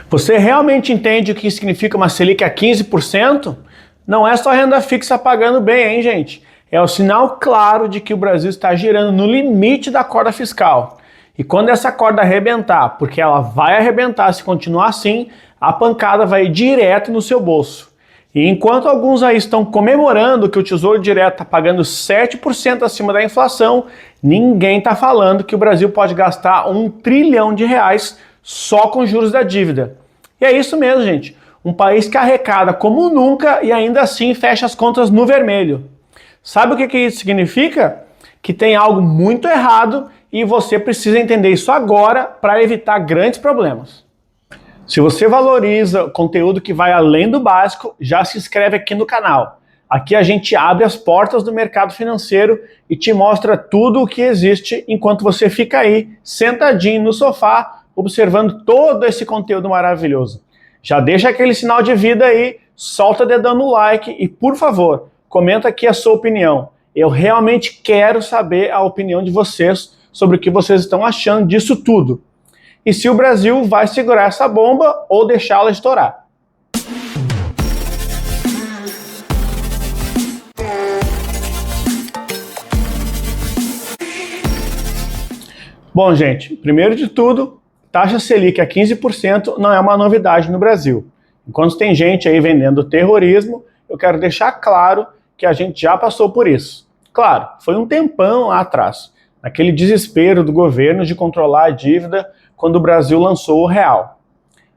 Você realmente entende o que significa uma Selic a 15%? Não é só renda fixa pagando bem, hein, gente? É o sinal claro de que o Brasil está girando no limite da corda fiscal. E quando essa corda arrebentar, porque ela vai arrebentar se continuar assim, a pancada vai ir direto no seu bolso. E enquanto alguns aí estão comemorando que o Tesouro Direto está pagando 7% acima da inflação, ninguém está falando que o Brasil pode gastar R$ 1 trilhão só com juros da dívida. E é isso mesmo, gente. Um país que arrecada como nunca e ainda assim fecha as contas no vermelho. Sabe o que isso significa? Que tem algo muito errado e você precisa entender isso agora para evitar grandes problemas. Se você valoriza conteúdo que vai além do básico, já se inscreve aqui no canal. Aqui a gente abre as portas do mercado financeiro e te mostra tudo o que existe enquanto você fica aí, sentadinho no sofá, observando todo esse conteúdo maravilhoso. Já deixa aquele sinal de vida aí, solta o dedão no like e, por favor, comenta aqui a sua opinião. Eu realmente quero saber a opinião de vocês sobre o que vocês estão achando disso tudo. E se o Brasil vai segurar essa bomba ou deixá-la estourar. Bom, gente, primeiro de tudo, taxa Selic a 15% não é uma novidade no Brasil. Enquanto tem gente aí vendendo terrorismo, eu quero deixar claro que a gente já passou por isso. Claro, foi um tempão lá atrás, naquele desespero do governo de controlar a dívida quando o Brasil lançou o real.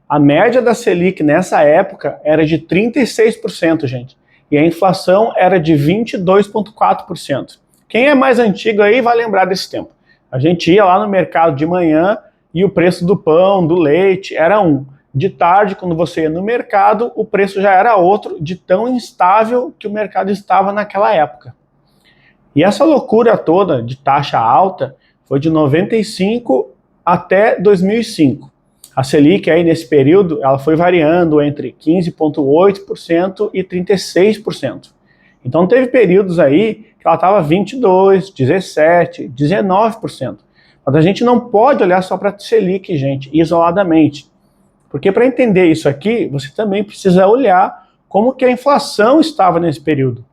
A média da Selic nessa época era de 36%, gente, e a inflação era de 22,4%. Quem é mais antigo aí vai lembrar desse tempo. A gente ia lá no mercado de manhã e o preço do pão, do leite era um. De tarde, quando você ia no mercado, o preço já era outro, de tão instável que o mercado estava naquela época. E essa loucura toda de taxa alta foi de 95 até 2005. A Selic aí nesse período, ela foi variando entre 15,8% e 36%. Então teve períodos aí que ela estava 22%, 17%, 19%. Mas a gente não pode olhar só para a Selic, gente, isoladamente. Porque para entender isso aqui, você também precisa olhar como que a inflação estava nesse período.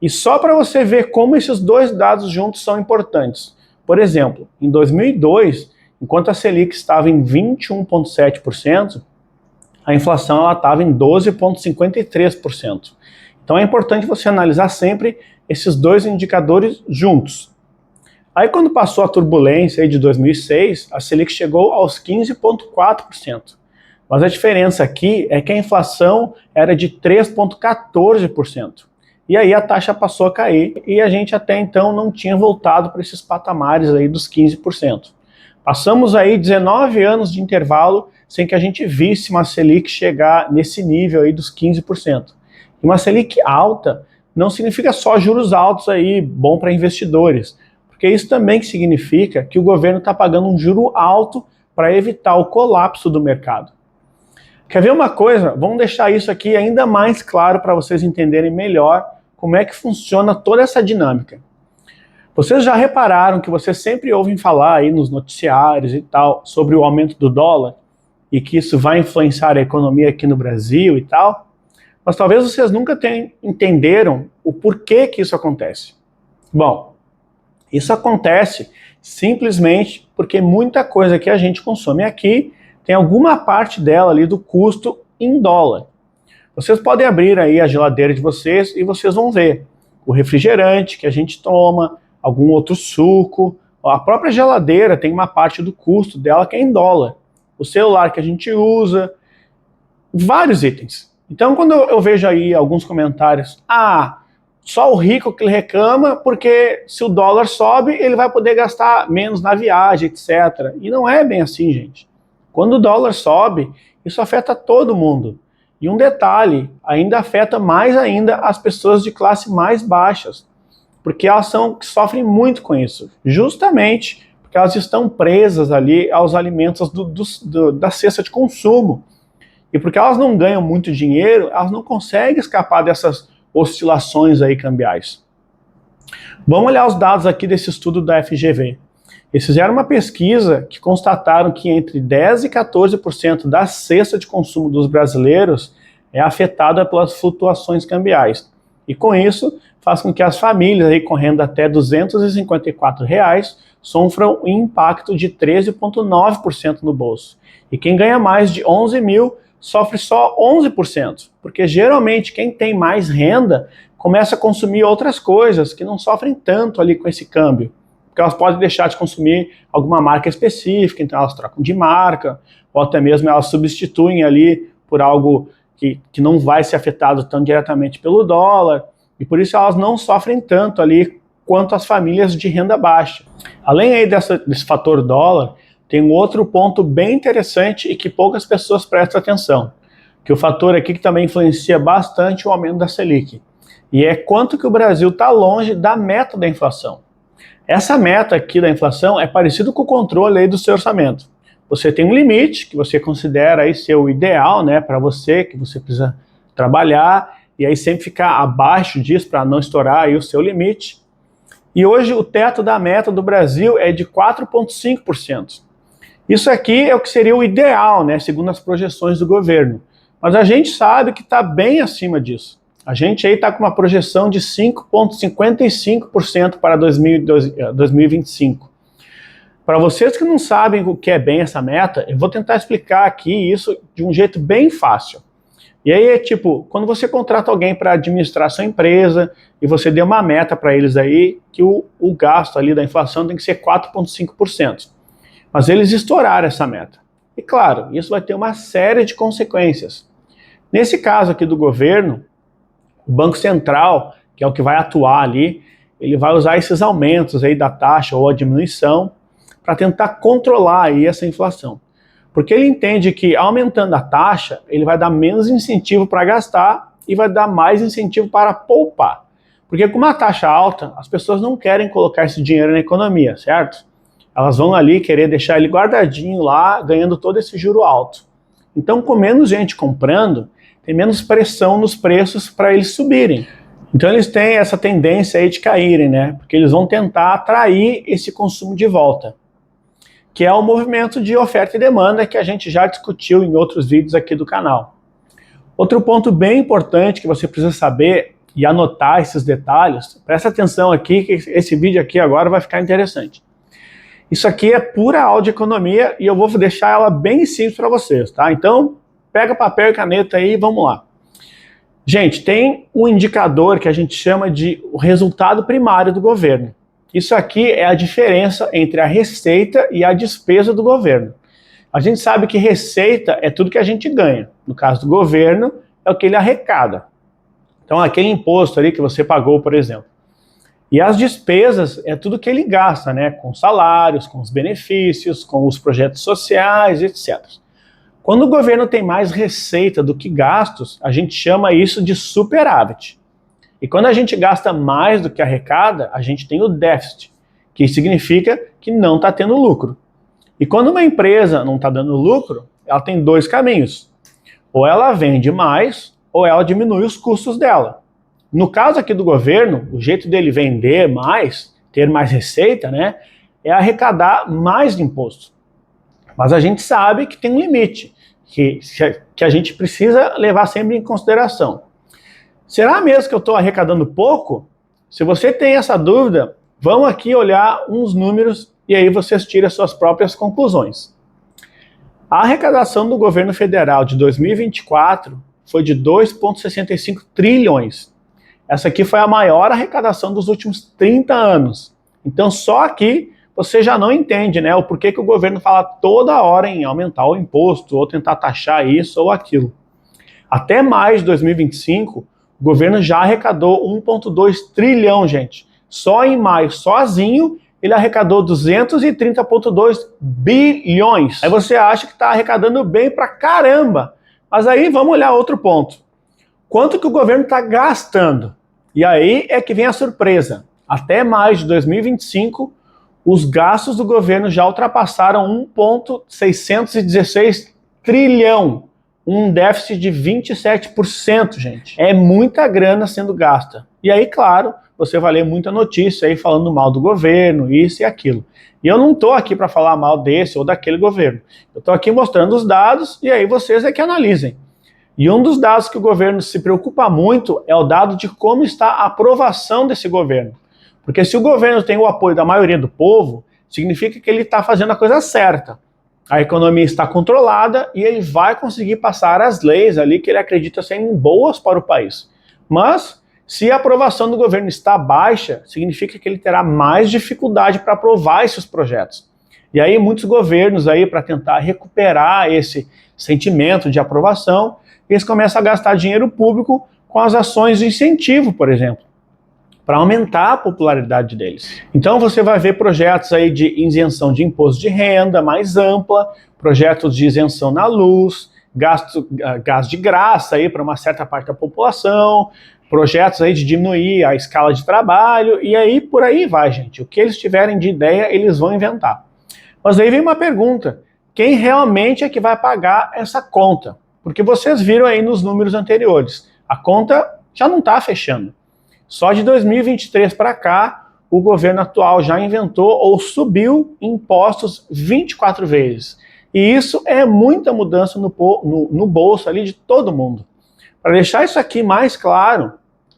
E só para você ver como esses dois dados juntos são importantes. Por exemplo, em 2002, enquanto a Selic estava em 21,7%, a inflação estava em 12,53%. Então é importante você analisar sempre esses dois indicadores juntos. Aí quando passou a turbulência aí de 2006, a Selic chegou aos 15,4%. Mas a diferença aqui é que a inflação era de 3,14%. E aí a taxa passou a cair e a gente até então não tinha voltado para esses patamares aí dos 15%. Passamos aí 19 anos de intervalo sem que a gente visse uma Selic chegar nesse nível aí dos 15%. E uma Selic alta não significa só juros altos aí, bom para investidores, porque isso também significa que o governo está pagando um juro alto para evitar o colapso do mercado. Quer ver uma coisa? Vamos deixar isso aqui ainda mais claro para vocês entenderem melhor como é que funciona toda essa dinâmica. Vocês já repararam que vocês sempre ouvem falar aí nos noticiários e tal sobre o aumento do dólar e que isso vai influenciar a economia aqui no Brasil e tal? Mas talvez vocês nunca entenderam o porquê que isso acontece. Bom, isso acontece simplesmente porque muita coisa que a gente consome aqui tem alguma parte dela ali do custo em dólar. Vocês podem abrir aí a geladeira de vocês e vocês vão ver o refrigerante que a gente toma, algum outro suco, a própria geladeira tem uma parte do custo dela que é em dólar. O celular que a gente usa, vários itens. Então quando eu vejo aí alguns comentários, só o rico que reclama porque se o dólar sobe ele vai poder gastar menos na viagem, etc. E não é bem assim, gente. Quando o dólar sobe, isso afeta todo mundo. E um detalhe, ainda afeta mais ainda as pessoas de classe mais baixas, porque elas sofrem muito com isso, justamente porque elas estão presas ali aos alimentos da cesta de consumo. E porque elas não ganham muito dinheiro, elas não conseguem escapar dessas oscilações aí cambiais. Vamos olhar os dados aqui desse estudo da FGV. Eles fizeram uma pesquisa que constataram que entre 10% e 14% da cesta de consumo dos brasileiros é afetada pelas flutuações cambiais. E com isso, faz com que as famílias aí com renda até R$ 254 sofram um impacto de 13,9% no bolso. E quem ganha mais de 11 mil sofre só 11%, porque geralmente quem tem mais renda começa a consumir outras coisas que não sofrem tanto ali com esse câmbio. Porque elas podem deixar de consumir alguma marca específica, então elas trocam de marca, ou até mesmo elas substituem ali por algo que não vai ser afetado tão diretamente pelo dólar, e por isso elas não sofrem tanto ali quanto as famílias de renda baixa. Além aí desse fator dólar, tem um outro ponto bem interessante e que poucas pessoas prestam atenção, que o fator aqui que também influencia bastante o aumento da Selic, e é quanto que o Brasil está longe da meta da inflação. Essa meta aqui da inflação é parecido com o controle aí do seu orçamento. Você tem um limite que você considera aí ser o ideal, né, para você, que você precisa trabalhar, e aí sempre ficar abaixo disso para não estourar aí o seu limite. E hoje o teto da meta do Brasil é de 4,5%. Isso aqui é o que seria o ideal, né, segundo as projeções do governo. Mas a gente sabe que está bem acima disso. A gente aí está com uma projeção de 5,55% para 2025. Para vocês que não sabem o que é bem essa meta, eu vou tentar explicar aqui isso de um jeito bem fácil. E aí é tipo, quando você contrata alguém para administrar sua empresa e você deu uma meta para eles aí que o gasto ali da inflação tem que ser 4,5%. Mas eles estouraram essa meta. E claro, isso vai ter uma série de consequências. Nesse caso aqui do governo, o Banco Central, que é o que vai atuar ali, ele vai usar esses aumentos aí da taxa ou a diminuição para tentar controlar aí essa inflação. Porque ele entende que aumentando a taxa, ele vai dar menos incentivo para gastar e vai dar mais incentivo para poupar. Porque com uma taxa alta, as pessoas não querem colocar esse dinheiro na economia, certo? Elas vão ali querer deixar ele guardadinho lá, ganhando todo esse juro alto. Então, com menos gente comprando, tem menos pressão nos preços para eles subirem. Então eles têm essa tendência aí de caírem, né? Porque eles vão tentar atrair esse consumo de volta, que é o movimento de oferta e demanda que a gente já discutiu em outros vídeos aqui do canal. Outro ponto bem importante que você precisa saber e anotar esses detalhes, presta atenção aqui que esse vídeo aqui agora vai ficar interessante. Isso aqui é pura aula de economia e eu vou deixar ela bem simples para vocês, tá? Então, pega papel e caneta aí e vamos lá. Gente, tem um indicador que a gente chama de o resultado primário do governo. Isso aqui é a diferença entre a receita e a despesa do governo. A gente sabe que receita é tudo que a gente ganha. No caso do governo, é o que ele arrecada. Então, aquele imposto ali que você pagou, por exemplo. E as despesas é tudo que ele gasta, né? Com salários, com os benefícios, com os projetos sociais, etc. Quando o governo tem mais receita do que gastos, a gente chama isso de superávit. E quando a gente gasta mais do que arrecada, a gente tem o déficit, que significa que não está tendo lucro. E quando uma empresa não está dando lucro, ela tem dois caminhos. Ou ela vende mais, ou ela diminui os custos dela. No caso aqui do governo, o jeito dele vender mais, ter mais receita, né, é arrecadar mais de imposto. Mas a gente sabe que tem um limite, que a gente precisa levar sempre em consideração. Será mesmo que eu estou arrecadando pouco? Se você tem essa dúvida, vamos aqui olhar uns números e aí vocês tiram as suas próprias conclusões. A arrecadação do governo federal de 2024 foi de 2,65 trilhões. Essa aqui foi a maior arrecadação dos últimos 30 anos. Então só aqui você já não entende, né, o porquê que o governo fala toda hora em aumentar o imposto ou tentar taxar isso ou aquilo. Até mais de 2025, o governo já arrecadou 1,2 trilhão, gente. Só em maio, sozinho, ele arrecadou 230,2 bilhões. Aí você acha que está arrecadando bem pra caramba. Mas aí vamos olhar outro ponto. Quanto que o governo está gastando? E aí é que vem a surpresa. Até mais de 2025, os gastos do governo já ultrapassaram 1,616 trilhão. Um déficit de 27%, gente. É muita grana sendo gasta. E aí, claro, você vai ler muita notícia aí falando mal do governo, isso e aquilo. E eu não estou aqui para falar mal desse ou daquele governo. Eu estou aqui mostrando os dados e aí vocês é que analisem. E um dos dados que o governo se preocupa muito é o dado de como está a aprovação desse governo. Porque se o governo tem o apoio da maioria do povo, significa que ele está fazendo a coisa certa. A economia está controlada e ele vai conseguir passar as leis ali que ele acredita serem boas para o país. Mas, se a aprovação do governo está baixa, significa que ele terá mais dificuldade para aprovar esses projetos. E aí muitos governos aí, para tentar recuperar esse sentimento de aprovação, eles começam a gastar dinheiro público com as ações de incentivo, por exemplo, para aumentar a popularidade deles. Então você vai ver projetos aí de isenção de imposto de renda mais ampla, projetos de isenção na luz, gás de graça aí para uma certa parte da população, projetos aí de diminuir a escala de trabalho, e aí por aí vai, gente. O que eles tiverem de ideia, eles vão inventar. Mas aí vem uma pergunta: quem realmente é que vai pagar essa conta? Porque vocês viram aí nos números anteriores, a conta já não está fechando. Só de 2023 para cá, o governo atual já inventou ou subiu impostos 24 vezes. E isso é muita mudança no bolso ali de todo mundo. Para deixar isso aqui mais claro,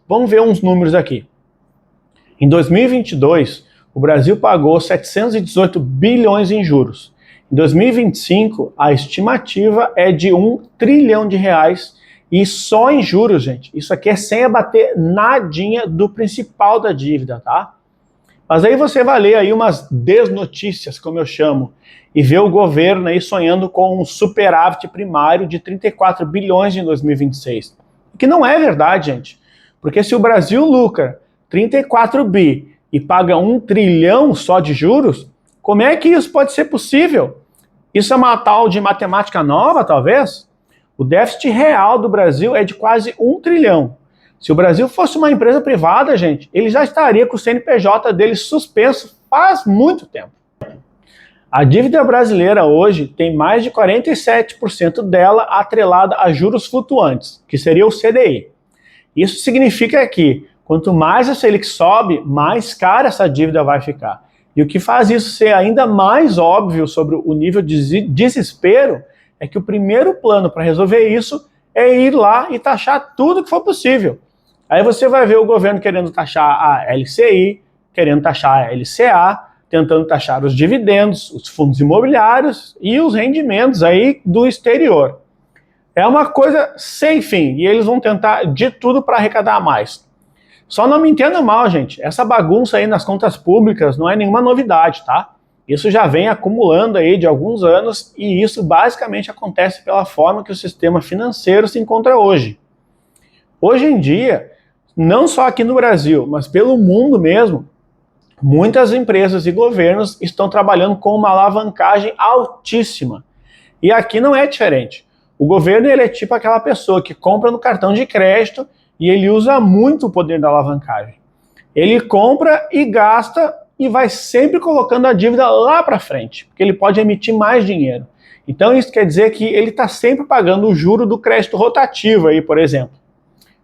vamos ver uns números aqui. Em 2022, o Brasil pagou 718 bilhões em juros. Em 2025, a estimativa é de R$ 1 trilhão, e só em juros, gente. Isso aqui é sem abater nadinha do principal da dívida, tá? Mas aí você vai ler aí umas desnotícias, como eu chamo, e ver o governo aí sonhando com um superávit primário de 34 bilhões em 2026. O que não é verdade, gente. Porque se o Brasil lucra 34 bi e paga 1 trilhão só de juros, como é que isso pode ser possível? Isso é uma tal de matemática nova, talvez? O déficit real do Brasil é de quase 1 trilhão. Se o Brasil fosse uma empresa privada, gente, ele já estaria com o CNPJ dele suspenso faz muito tempo. A dívida brasileira hoje tem mais de 47% dela atrelada a juros flutuantes, que seria o CDI. Isso significa que quanto mais a Selic sobe, mais cara essa dívida vai ficar. E o que faz isso ser ainda mais óbvio sobre o nível de desespero é que o primeiro plano para resolver isso é ir lá e taxar tudo que for possível. Aí você vai ver o governo querendo taxar a LCI, querendo taxar a LCA, tentando taxar os dividendos, os fundos imobiliários e os rendimentos aí do exterior. É uma coisa sem fim e eles vão tentar de tudo para arrecadar mais. Só não me entenda mal, gente, essa bagunça aí nas contas públicas não é nenhuma novidade, tá? Isso já vem acumulando aí de alguns anos e isso basicamente acontece pela forma que o sistema financeiro se encontra hoje. Hoje em dia, não só aqui no Brasil, mas pelo mundo mesmo, muitas empresas e governos estão trabalhando com uma alavancagem altíssima. E aqui não é diferente. O governo ele é tipo aquela pessoa que compra no cartão de crédito e ele usa muito o poder da alavancagem. Ele compra e gasta e vai sempre colocando a dívida lá para frente, porque ele pode emitir mais dinheiro. Então isso quer dizer que ele está sempre pagando o juro do crédito rotativo aí, por exemplo.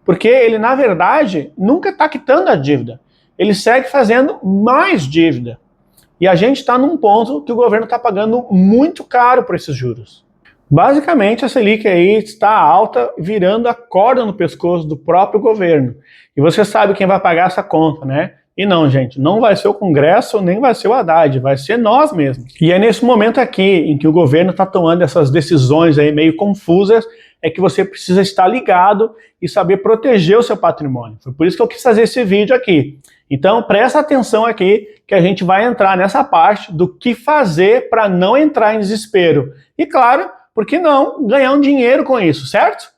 Porque ele, na verdade, nunca está quitando a dívida. Ele segue fazendo mais dívida. E a gente está num ponto que o governo está pagando muito caro por esses juros. Basicamente, a Selic aí está alta, virando a corda no pescoço do próprio governo. E você sabe quem vai pagar essa conta, né? E não, gente, não vai ser o Congresso, nem vai ser o Haddad, vai ser nós mesmos. E é nesse momento aqui, em que o governo está tomando essas decisões aí meio confusas, é que você precisa estar ligado e saber proteger o seu patrimônio. Foi por isso que eu quis fazer esse vídeo aqui. Então, presta atenção aqui, que a gente vai entrar nessa parte do que fazer para não entrar em desespero. E claro, por que não ganhar um dinheiro com isso, certo?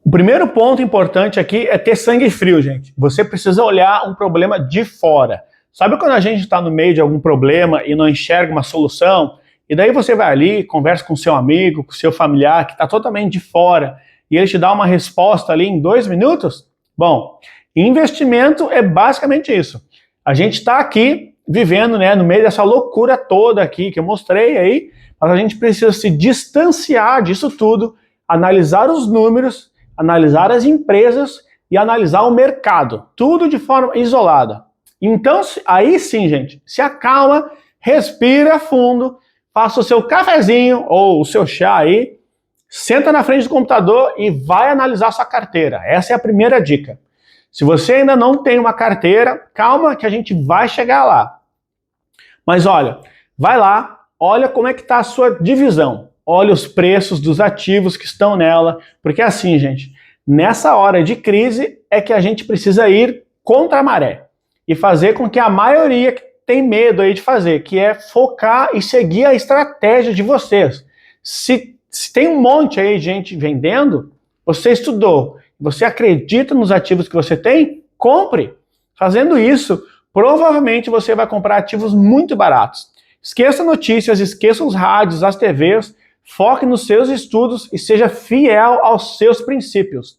O primeiro ponto importante aqui é ter sangue frio, gente. Você precisa olhar um problema de fora. Sabe quando a gente está no meio de algum problema e não enxerga uma solução? E daí você vai ali, conversa com seu amigo, com seu familiar, que está totalmente de fora, e ele te dá uma resposta ali em 2 minutos? Bom, investimento é basicamente isso. A gente está aqui vivendo, né, no meio dessa loucura toda aqui que eu mostrei aí, mas a gente precisa se distanciar disso tudo, analisar os números, analisar as empresas e analisar o mercado, tudo de forma isolada. Então, aí sim, gente, se acalma, respira fundo, faça o seu cafezinho ou o seu chá aí, senta na frente do computador e vai analisar sua carteira. Essa é a primeira dica. Se você ainda não tem uma carteira, calma que a gente vai chegar lá. Mas olha, vai lá, olha como é que está a sua divisão. Olha os preços dos ativos que estão nela, porque assim, gente, nessa hora de crise é que a gente precisa ir contra a maré e fazer com que a maioria que tem medo aí de fazer, que é focar e seguir a estratégia de vocês. Se tem um monte aí de gente vendendo, você estudou, você acredita nos ativos que você tem, compre. Fazendo isso, provavelmente você vai comprar ativos muito baratos. Esqueça notícias, esqueça os rádios, as TVs, foque nos seus estudos e seja fiel aos seus princípios.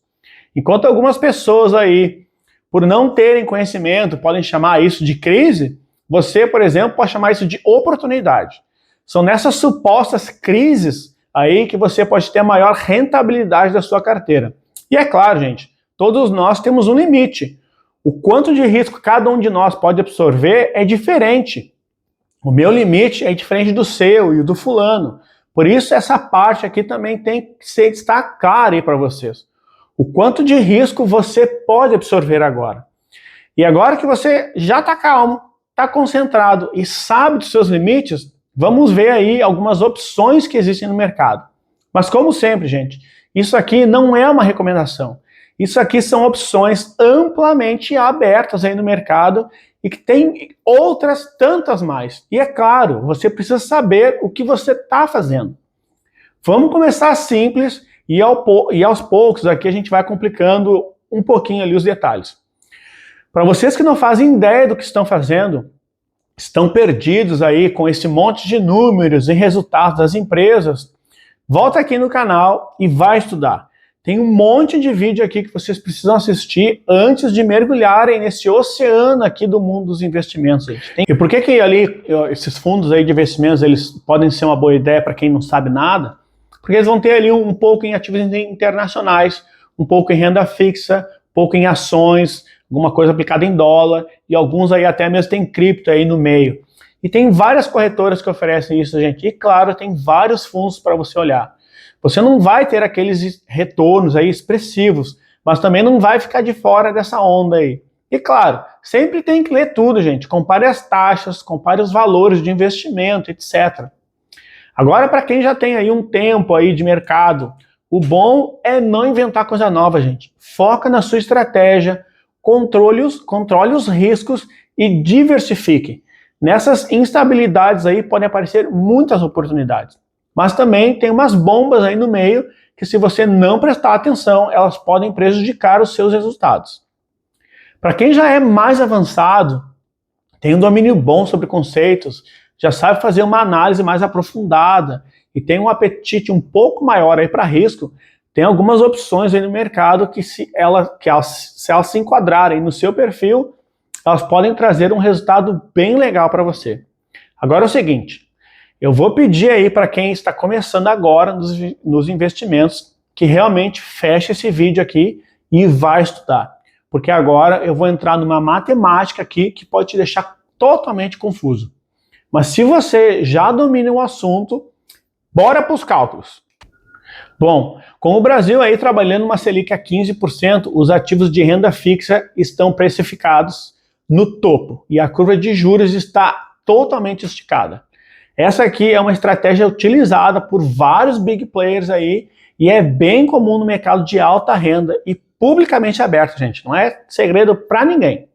Enquanto algumas pessoas aí, por não terem conhecimento, podem chamar isso de crise, você, por exemplo, pode chamar isso de oportunidade. São nessas supostas crises aí que você pode ter a maior rentabilidade da sua carteira. E é claro, gente, todos nós temos um limite. O quanto de risco cada um de nós pode absorver é diferente. O meu limite é diferente do seu e do fulano. Por isso, essa parte aqui também tem que estar clara aí para vocês. O quanto de risco você pode absorver agora. E agora que você já está calmo, está concentrado e sabe dos seus limites, vamos ver aí algumas opções que existem no mercado. Mas como sempre, gente, isso aqui não é uma recomendação. Isso aqui são opções amplamente abertas aí no mercado e que tem outras tantas mais. E é claro, você precisa saber o que você está fazendo. Vamos começar simples e aos poucos aqui a gente vai complicando um pouquinho ali os detalhes. Para vocês que não fazem ideia do que estão fazendo, estão perdidos aí com esse monte de números e resultados das empresas, volta aqui no canal e vai estudar. Tem um monte de vídeo aqui que vocês precisam assistir antes de mergulharem nesse oceano aqui do mundo dos investimentos. E por que ali esses fundos aí de investimentos eles podem ser uma boa ideia para quem não sabe nada? Porque eles vão ter ali um pouco em ativos internacionais, um pouco em renda fixa, um pouco em ações, alguma coisa aplicada em dólar, e alguns aí até mesmo tem cripto aí no meio. E tem várias corretoras que oferecem isso, gente. E claro, tem vários fundos para você olhar. Você não vai ter aqueles retornos aí expressivos, mas também não vai ficar de fora dessa onda aí. E claro, sempre tem que ler tudo, gente. Compare as taxas, compare os valores de investimento, etc. Agora, para quem já tem aí um tempo aí de mercado, o bom é não inventar coisa nova, gente. Foca na sua estratégia, controle os riscos e diversifique. Nessas instabilidades aí podem aparecer muitas oportunidades. Mas também tem umas bombas aí no meio que, se você não prestar atenção, elas podem prejudicar os seus resultados. Para quem já é mais avançado, tem um domínio bom sobre conceitos, já sabe fazer uma análise mais aprofundada e tem um apetite um pouco maior aí para risco, tem algumas opções aí no mercado que se elas se enquadrarem no seu perfil, elas podem trazer um resultado bem legal para você. Agora é o seguinte, eu vou pedir aí para quem está começando agora nos investimentos que realmente feche esse vídeo aqui e vai estudar. Porque agora eu vou entrar numa matemática aqui que pode te deixar totalmente confuso. Mas se você já domina o assunto, bora para os cálculos. Bom, com o Brasil aí trabalhando uma Selic a 15%, os ativos de renda fixa estão precificados no topo e a curva de juros está totalmente esticada. Essa aqui é uma estratégia utilizada por vários big players aí e é bem comum no mercado de alta renda e publicamente aberto, gente. Não é segredo para ninguém.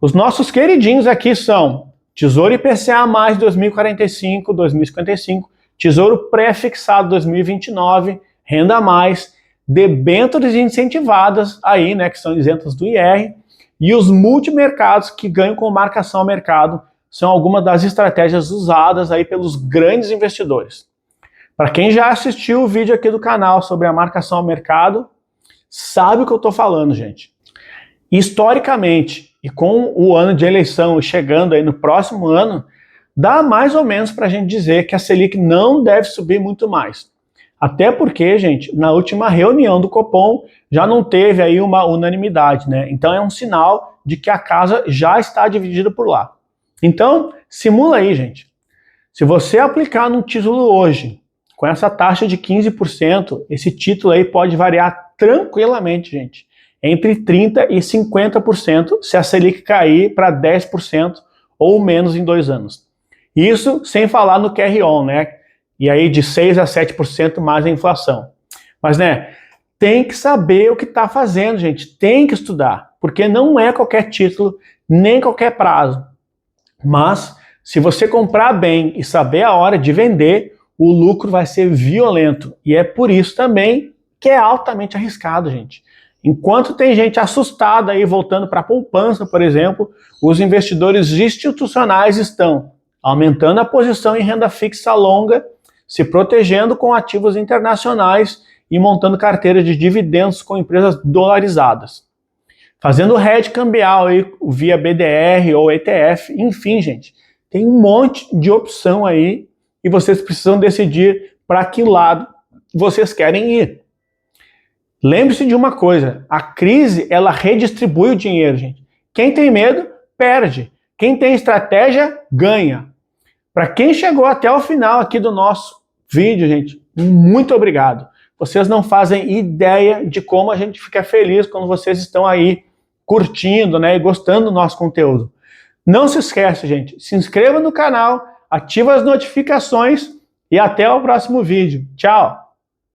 Os nossos queridinhos aqui são Tesouro IPCA mais 2045, 2055, Tesouro pré-fixado 2029, Renda mais, debêntures incentivadas aí, né, que são isentas do IR, e os multimercados que ganham com marcação ao mercado são algumas das estratégias usadas aí pelos grandes investidores. Para quem já assistiu o vídeo aqui do canal sobre a marcação ao mercado, sabe o que eu estou falando, gente. Historicamente, e com o ano de eleição chegando aí no próximo ano, dá mais ou menos para a gente dizer que a Selic não deve subir muito mais. Até porque, gente, na última reunião do Copom já não teve aí uma unanimidade, né? Então é um sinal de que a casa já está dividida por lá. Então, simula aí, gente. Se você aplicar num título hoje, com essa taxa de 15%, esse título aí pode variar tranquilamente, gente, entre 30% e 50% se a Selic cair para 10% ou menos em 2 anos. Isso sem falar no carry-on, né? E aí de 6% a 7% mais a inflação. Mas, né, tem que saber o que está fazendo, gente. Tem que estudar, porque não é qualquer título, nem qualquer prazo. Mas, se você comprar bem e saber a hora de vender, o lucro vai ser violento. E é por isso também que é altamente arriscado, gente. Enquanto tem gente assustada aí voltando para a poupança, por exemplo, os investidores institucionais estão aumentando a posição em renda fixa longa, se protegendo com ativos internacionais e montando carteiras de dividendos com empresas dolarizadas. Fazendo hedge cambial aí via BDR ou ETF, enfim, gente, tem um monte de opção aí e vocês precisam decidir para que lado vocês querem ir. Lembre-se de uma coisa, a crise ela redistribui o dinheiro, gente. Quem tem medo, perde. Quem tem estratégia, ganha. Para quem chegou até o final aqui do nosso vídeo, gente, muito obrigado. Vocês não fazem ideia de como a gente fica feliz quando vocês estão aí curtindo, né, e gostando do nosso conteúdo. Não se esquece, gente, se inscreva no canal, ativa as notificações e até o próximo vídeo. Tchau!